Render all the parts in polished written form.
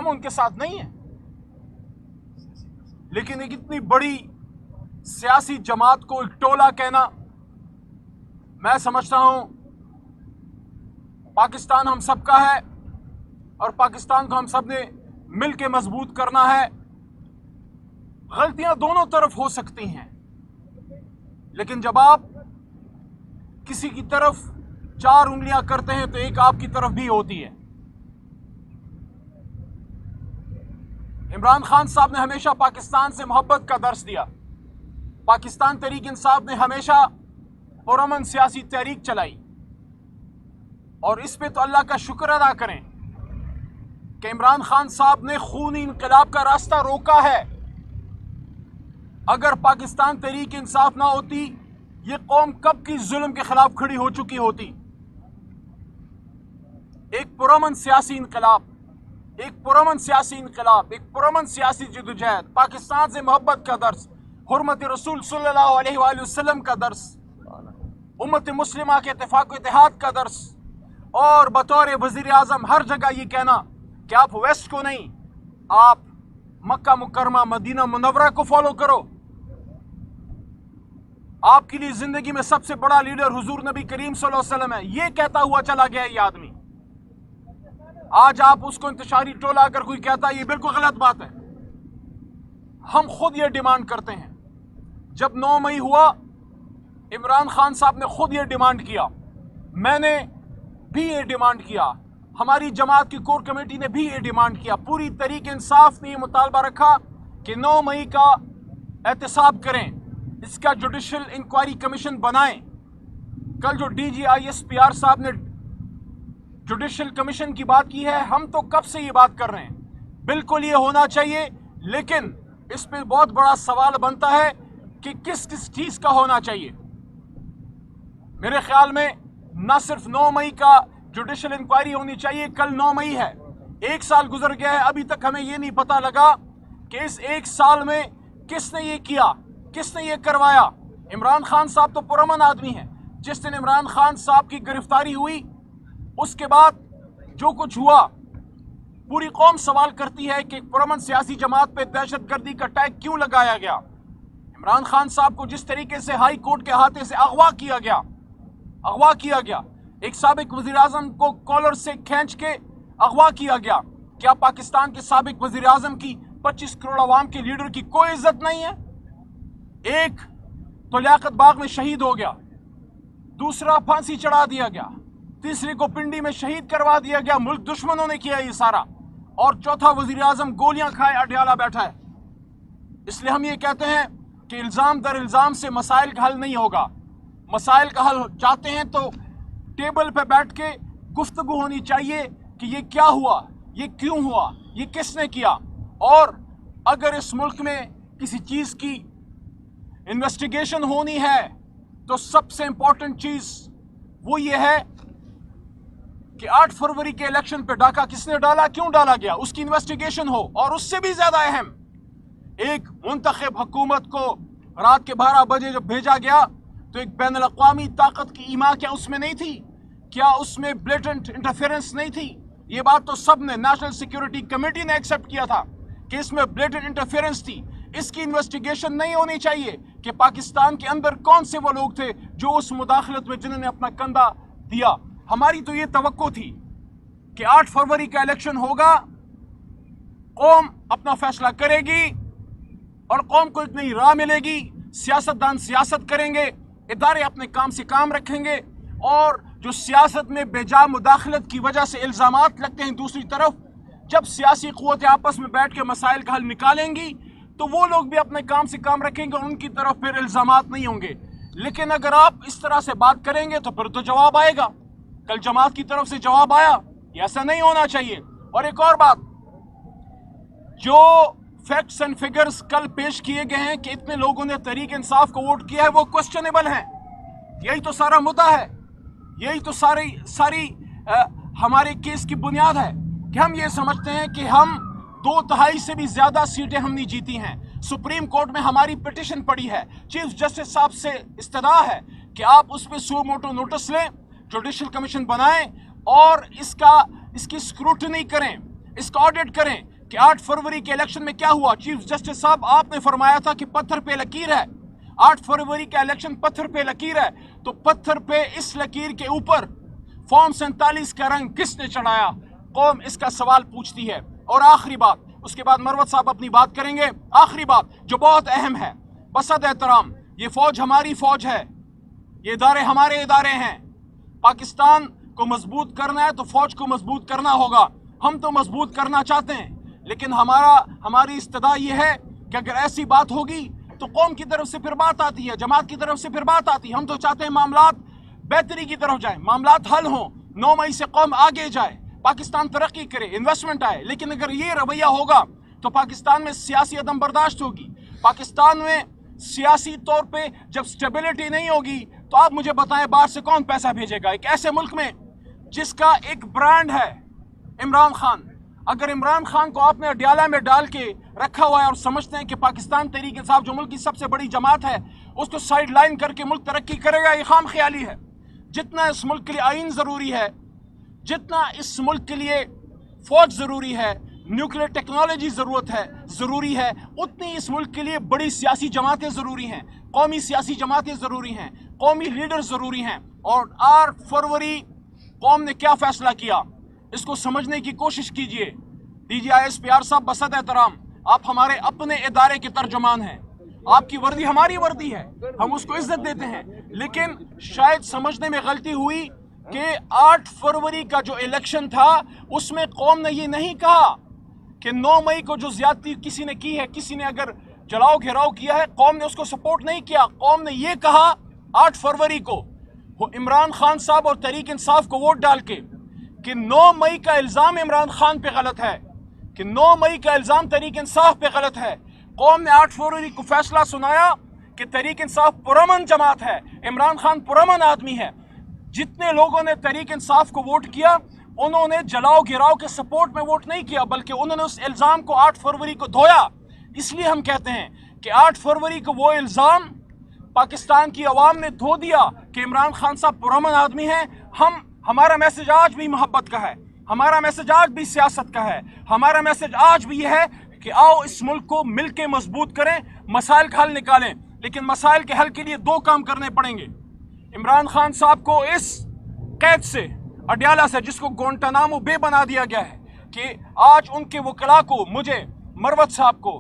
ہم ان کے ساتھ نہیں ہیں، لیکن ایک اتنی بڑی سیاسی جماعت کو ایک ٹولہ کہنا، میں سمجھتا ہوں پاکستان ہم سب کا ہے اور پاکستان کو ہم سب نے مل کے مضبوط کرنا ہے۔ غلطیاں دونوں طرف ہو سکتی ہیں، لیکن جب آپ کسی کی طرف 4 انگلیاں کرتے ہیں تو ایک آپ کی طرف بھی ہوتی ہے۔ عمران خان صاحب نے ہمیشہ پاکستان سے محبت کا درس دیا۔ پاکستان تحریک انصاف نے ہمیشہ پرامن سیاسی تحریک چلائی، اور اس پہ تو اللہ کا شکر ادا کریں کہ عمران خان صاحب نے خونی انقلاب کا راستہ روکا ہے۔ اگر پاکستان تحریک انصاف نہ ہوتی، یہ قوم کب کی ظلم کے خلاف کھڑی ہو چکی ہوتی۔ ایک پرامن سیاسی انقلاب، ایک پرامن سیاسی انقلاب، ایک پرامن سیاسی جدوجہد، پاکستان سے محبت کا درس، حرمت رسول صلی اللہ علیہ وآلہ وسلم کا درس، امت مسلمہ کے اتفاق و اتحاد کا درس، اور بطور وزیر اعظم ہر جگہ یہ کہنا کہ آپ ویسٹ کو نہیں، آپ مکہ مکرمہ مدینہ منورہ کو فالو کرو۔ آپ کے لیے زندگی میں سب سے بڑا لیڈر حضور نبی کریم صلی اللہ علیہ وسلم ہے، یہ کہتا ہوا چلا گیا یہ آدمی۔ آج آپ اس کو انتشاری ٹولہ اگر کوئی کہتا ہے، یہ بالکل غلط بات ہے۔ ہم خود یہ ڈیمانڈ کرتے ہیں۔ جب 9 مئی ہوا، عمران خان صاحب نے خود یہ ڈیمانڈ کیا، میں نے بھی یہ ڈیمانڈ کیا، ہماری جماعت کی کور کمیٹی نے بھی یہ ڈیمانڈ کیا، پوری تحریک انصاف نے یہ مطالبہ رکھا کہ 9 مئی کا احتساب کریں، اس کا جوڈیشل انکوائری کمیشن بنائیں۔ کل جو D G I S P R صاحب نے جوڈیشل کمیشن کی بات کی ہے، ہم تو کب سے یہ بات کر رہے ہیں، بالکل یہ ہونا چاہیے، لیکن اس پہ بہت بڑا سوال بنتا ہے کہ کس کس چیز کا ہونا چاہیے۔ میرے خیال میں نہ صرف 9 مئی کا جوڈیشل انکوائری ہونی چاہیے، کل 9 مئی ہے، 1 سال گزر گیا ہے، ابھی تک ہمیں یہ نہیں پتا لگا کہ اس 1 سال میں کس نے یہ کیا، کس نے یہ کروایا۔ عمران خان صاحب تو پرامن آدمی ہیں، جس دن عمران خان صاحب کی گرفتاری ہوئی، اس کے بعد جو کچھ ہوا، پوری قوم سوال کرتی ہے کہ ایک پرامن سیاسی جماعت پہ دہشت گردی کا ٹیگ کیوں لگایا گیا۔ عمران خان صاحب کو جس طریقے سے ہائی کورٹ کے ہاتھے سے اغوا کیا گیا، ایک سابق وزیر اعظم کو کالر سے کھینچ کے اغوا کیا گیا، کیا پاکستان کے سابق وزیر اعظم کی 25 کروڑ عوام کے لیڈر کی کوئی عزت نہیں ہے؟ ایک تو لیاقت باغ میں شہید ہو گیا، دوسرا پھانسی چڑھا دیا گیا، تیسرے کو پنڈی میں شہید کروا دیا گیا، ملک دشمنوں نے کیا یہ سارا، اور چوتھا وزیر اعظم گولیاں کھائے اڈیالہ بیٹھا ہے۔ اس لیے ہم یہ کہتے ہیں کہ الزام در الزام سے مسائل کا حل نہیں ہوگا۔ مسائل کا حل چاہتے ہیں تو ٹیبل پہ بیٹھ کے گفتگو ہونی چاہیے کہ یہ کیا ہوا، یہ کیوں ہوا، یہ کس نے کیا، اور اگر اس ملک میں کسی چیز کی انویسٹیگیشن ہونی ہے تو سب سے امپورٹنٹ چیز وہ یہ ہے کہ 8 فروری کے الیکشن پہ ڈاکہ کس نے ڈالا، کیوں ڈالا گیا، اس کی انویسٹیگیشن ہو، اور اس سے بھی زیادہ اہم، ایک منتخب حکومت کو رات کے 12 بجے جب بھیجا گیا تو ایک بین الاقوامی طاقت کی ایما کیا اس میں نہیں تھی؟ کیا اس میں بلیٹنٹ انٹرفیرنس نہیں تھی؟ یہ بات تو سب نے، نیشنل سیکیورٹی کمیٹی نے ایکسپٹ کیا تھا کہ اس میں بلیٹنٹ انٹرفیرنس تھی۔ اس کی انویسٹیگیشن نہیں ہونی چاہیے کہ پاکستان کے اندر کون سے وہ لوگ تھے جو اس مداخلت میں جنہوں نے اپنا کندھا دیا۔ ہماری تو یہ توقع تھی کہ 8 فروری کا الیکشن ہوگا، قوم اپنا فیصلہ کرے گی اور قوم کو ایک نئی راہ ملے گی، سیاستدان سیاست کریں گے، ادارے اپنے کام سے کام رکھیں گے، اور جو سیاست میں بے جا مداخلت کی وجہ سے الزامات لگتے ہیں دوسری طرف، جب سیاسی قوتیں آپس میں بیٹھ کے مسائل کا حل نکالیں گی تو وہ لوگ بھی اپنے کام سے کام رکھیں گے اور ان کی طرف پھر الزامات نہیں ہوں گے۔ لیکن اگر آپ اس طرح سے بات کریں گے تو پھر تو جواب آئے گا، کل جماعت کی طرف سے جواب آیا، یہ ایسا نہیں ہونا چاہیے۔ اور ایک اور بات، جو فیکٹس اینڈ فگرز کل پیش کیے گئے ہیں کہ اتنے لوگوں نے تحریک انصاف کو ووٹ کیا ہے، وہ کوسچنیبل ہیں۔ یہی تو سارا مدعا ہے، یہی تو ساری ہمارے کیس کی بنیاد ہے کہ ہم یہ سمجھتے ہیں کہ ہم 2/3 سے بھی زیادہ سیٹیں ہم نے جیتی ہیں۔ سپریم کورٹ میں ہماری پٹیشن پڑی ہے، چیف جسٹس صاحب سے استدعا ہے کہ آپ اس پہ سو موٹو نوٹس لیں، جوڈیشل کمیشن بنائیں اور اس کی اسکروٹنی کریں۔ इसका ऑडिट करें कि 8 फरवरी के इलेक्शन में क्या हुआ। चीफ जस्टिस साहब, आपने फरमाया था कि पत्थर पे लकीर है, 8 फरवरी का इलेक्शन पत्थर पे लकीर है, तो पत्थर पे इस लकीर के ऊपर फॉर्म 47 का रंग किसने चढ़ाया? कौम इसका सवाल पूछती है। और आखिरी बात, उसके बाद मरवत साहब अपनी बात करेंगे। आखिरी बात जो बहुत अहम है, बसद एहतराम, ये फौज हमारी फौज है, ये इदारे हमारे इदारे हैं। पाकिस्तान को मजबूत करना है तो फौज को मजबूत करना होगा। हम तो मजबूत करना चाहते हैं, लेकिन हमारी इस्तदा ये है कि अगर ऐसी बात होगी तो कौम की तरफ से फिर बात आती है, जमात की तरफ से फिर बात आती है। हम तो चाहते हैं मामलात बेहतरी की तरफ जाए, मामलात हल हों, 9 मई से कौम आगे जाए, पाकिस्तान तरक्की करे, इन्वेस्टमेंट आए। लेकिन अगर ये रवैया होगा तो पाकिस्तान में सियासी अदम बर्दाश्त होगी। पाकिस्तान में सियासी तौर पे जब स्टेबिलिटी नहीं होगी तो आप मुझे बताएं बाहर से कौन पैसा भेजेगा? एक ऐसे मुल्क में जिसका एक ब्रांड है इमरान खान। अगर इमरान खान को आपने अडियाला में डाल के रखा हुआ है और समझते हैं कि पाकिस्तान तहरीक इंसाफ जो मुल्क की सबसे बड़ी जमात है उसको साइड लाइन करके मुल्क तरक्की करेगा, ये खाम ख्याली है। जितना इस मुल्क के लिए आइन ज़रूरी है, जितना इस मुल्क के लिए फौज ज़रूरी है, न्यूक्लियर टेक्नोलॉजी ज़रूरी है, उतनी इस मुल्क के लिए बड़ी सियासी जमातें ज़रूरी हैं, कौमी सियासी जमातें ज़रूरी हैं, कौमी लीडर ज़रूरी हैं। और 8 फरवरी कौम ने क्या फ़ैसला किया, इसको समझने की कोशिश कीजिए। DGISPR साहब, बसद एहतराम, आप हमारे अपने इदारे के तर्जुमान हैं, आपकी वर्दी हमारी वर्दी है, हम उसको इज्जत देते हैं। लेकिन शायद समझने में गलती हुई कि 8 फरवरी का जो इलेक्शन था उसमें कौम ने ये नहीं कहा कि 9 मई को जो ज्यादती किसी ने की है, किसी ने अगर जलाओ घेराव किया है, कौम ने उसको सपोर्ट नहीं किया। कौम ने ये कहा 8 फरवरी को इमरान खान साहब और तहरीक इंसाफ को वोट डाल के कि 9 मई का इल्ज़ाम इमरान खान पे गलत है, कि 9 मई का इल्ज़ाम तहरीक इंसाफ पे गलत है। कौम ने 8 फरवरी को फैसला सुनाया कि तहरीक इंसाफ पुरअमन जमात है, इमरान खान पुरअमन आदमी है। जितने लोगों ने तहरीक इंसाफ को वोट किया उन्होंने जलाओ गिराओ के सपोर्ट में वोट नहीं किया, बल्कि उन्होंने उस इल्ज़ाम को 8 फरवरी को धोया। इसलिए हम कहते हैं कि 8 फरवरी को वो इल्ज़ाम पाकिस्तान की अवाम ने धो दिया कि इमरान खान साहब पुरअमन आदमी हैं। हमारा मैसेज आज भी मोहब्बत का है, हमारा मैसेज आज भी सियासत का है, हमारा मैसेज आज भी यह है कि आओ इस मुल्क को मिलके मजबूत करें, मसाइल का हल निकालें। लेकिन मसाइल के हल के लिए 2 काम करने पड़ेंगे। इमरान खान साहब को इस कैद से, अडियाला से, जिसको गोंटानामो बे बना दिया गया है, कि आज उनके वकला को, मुझे, मरवत साहब को,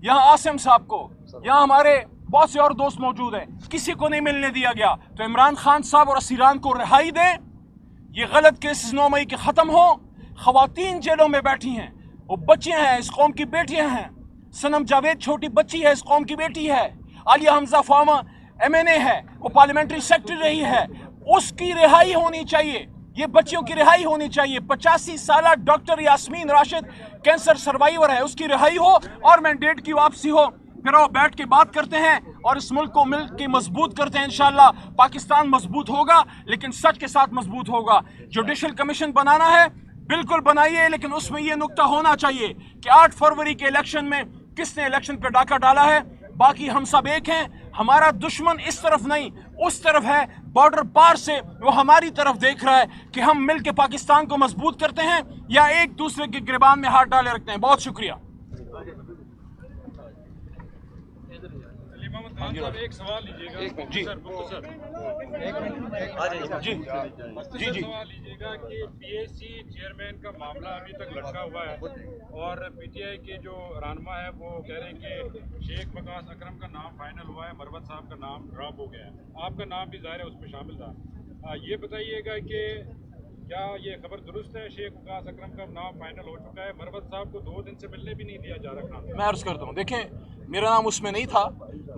यहाँ आसिम साहब को, यहाँ हमारे बहुत से और दोस्त मौजूद हैं, किसी को नहीं मिलने दिया गया। तो इमरान खान साहब और असीरान को रिहाई दें, ये गलत केसेस 9 मई के ख़त्म हो। ख़वातीन जेलों में बैठी हैं, वो बच्चियाँ हैं, इस कौम की बेटियाँ हैं। सनम जावेद छोटी बच्ची है, इस कौम की बेटी है। आलिया हमजा फार्मा MNA है, वो पार्लियामेंट्री सेक्रेटरी रही है, उसकी रिहाई होनी चाहिए, ये बच्चियों की रिहाई होनी चाहिए। 85 साल doctor Yasmeen Rashid cancer survivor है, उसकी रिहाई हो और मैंडेट की वापसी हो। फिर आओ बैठ के बात करते हैं और इस मुल्क को मिल के मजबूत करते हैं। इंशाल्लाह पाकिस्तान मजबूत होगा, लेकिन सच के साथ मजबूत होगा। जुडिशल कमीशन बनाना है, बिल्कुल बनाइए, लेकिन उसमें यह नुक्ता होना चाहिए कि 8 फरवरी के इलेक्शन में किसने इलेक्शन पे डाका डाला है। बाकी हम सब एक हैं, हमारा दुश्मन इस तरफ नहीं उस तरफ है, बॉर्डर पार से वो हमारी तरफ देख रहा है कि हम मिल के पाकिस्तान को मजबूत करते हैं या एक दूसरे के गिरबान में हाथ डाले रखते हैं। बहुत शुक्रिया। एक सवाल लीजिएगा जी जी जी जी सवाल लीजिएगा कि PAC चेयरमैन का मामला अभी तक लटका हुआ है और PTI के जो रहनुमा है वो कह रहे हैं कि शेख वकास अकरम का नाम फाइनल हुआ है, मरवत साहब का नाम ड्रॉप हो गया है, आपका नाम भी ज़ाहिर है उसमें शामिल था। ये बताइएगा कि क्या ये खबर दुरुस्त है, शेख वकास अकरम का नाम फाइनल हो चुका है? मरवत साहब को 2 दिन से मिलने भी नहीं दिया जा रहा। मैं अर्ज करता हूँ, देखें मेरा नाम उसमें नहीं था।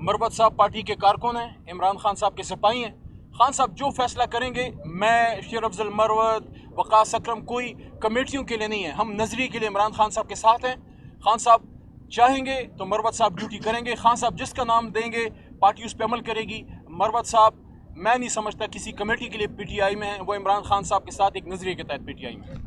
मरवत साहब पार्टी के कारकुन हैं, इमरान खान साहब के सिपाही हैं। खान साहब जो फैसला करेंगे, मैं शेर अफजल मरवत वकास अकरम कोई कमेटियों के लिए नहीं है, हम नजरिए के लिए इमरान खान साहब के साथ हैं। खान साहब चाहेंगे तो मरवत साहब ड्यूटी करेंगे, खान साहब जिसका नाम देंगे पार्टी उस पर अमल करेगी। मरवत साहब मैं नहीं समझता किसी कमेटी के लिए PTI में है, वो इमरान खान साहब के साथ एक नजरिए के तहत PTI में।